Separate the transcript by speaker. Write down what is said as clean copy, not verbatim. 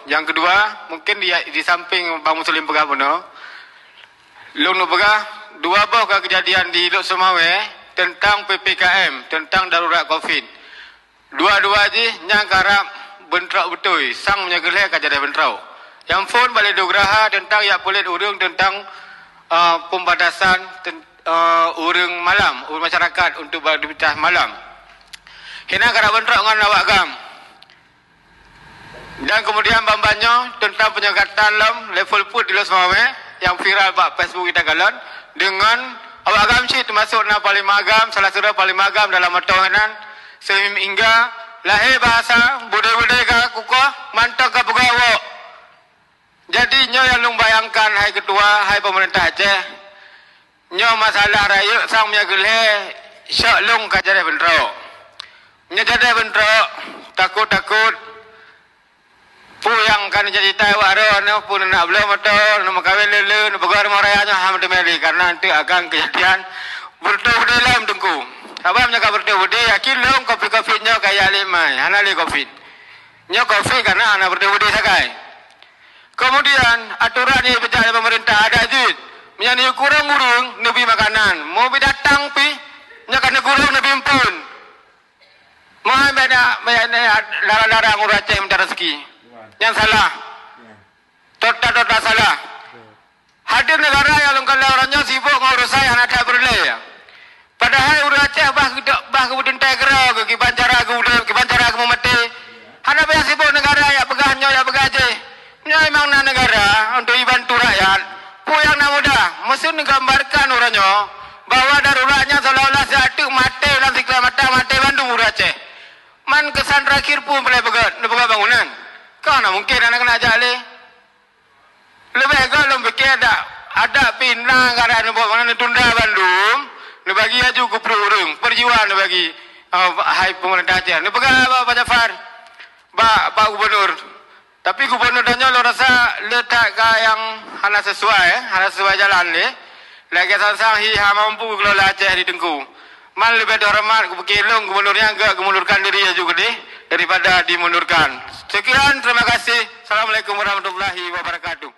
Speaker 1: Yang kedua, mungkin di samping Bang Muslim pegah puno, long pegah dua buah kejadian di Lok Semawe tentang PPKM, tentang darurat Covid. Dua-dua je yang karap bentrau betul, sang menyegeleh kejadian bentrau. Yang phone balik dograha tentang ya polit urang tentang pembatasan urang malam, urang masyarakat untuk beraktivitas malam. Kena karap bentrau dengan awak gam. Dan kemudian bambanyo tentang penyekatan level put di Lok Semawe yang viral bak Facebook kita galon dengan awak agam sih termasuk na paling agam salah satu paling agam dalam matohanan sehingga lahir bahasa budaya-budaya ka kuko mantap ka pegawo. Jadi nyo yang lung bayangkan hai ketua hai pemerintah Aceh nyo masalah raya sang menyagelhe syak lung ka jadi bentrok. Nyo jadi bentrok takut-takut pu yang kan jadi tahu aro no pun nak belum motor nak kawin lele nak pegar morayanya hamd meli karena nanti akan kejadian bertemu dalam tengku. Sabab nya bertemu dia yakin long kopi nya kayak limai hanali kopi. Nya kopi karena anak bertemu dia sakai. Kemudian aturan ini berjalan pemerintah ada jid. Nya ni kurang-kurang nabi makanan. Mau datang pi nya kan kurang nabi pun. Mau beda lara-lara nguraceh minta rezeki. Yang salah, tota salah. Hadir negara yang kalau orangnya sibuk ngurus saya anak tak berlay. Padahal urus Aceh bah kemudian tegro ke kibancara ke mati. Hana banyak sibuk negara ya pegahnya ya pegaje. Nya memang negara untuk dibantu rakyat. Puyang nak mudah, mesti menggambarkan orangnya bahwa daruratnya seolah-olah satu mati dalam sikla mati Bandung urus Aceh. Man kesan terakhir pun boleh pegat bangunan. Kau nak mungkin anak nak jale. Lebih kalau fikir ada pinang kada nak buat mana tunda Bandung. Nak bagi aju ke perurung perjuangan nak bagi hai pemerintah Aceh. Nak pegang Pak Jafar, Pak Gubernur. Tapi Gubernur tanya lo rasa letak yang hana sesuai jalan ni. Lagi sang hi mampu kelola Aceh di Tengku. Mal lebih hormat ke Gubernurnya enggak mengundurkan diri juga deh daripada dimundurkan. Sekian, terima kasih. Assalamualaikum warahmatullahi wabarakatuh.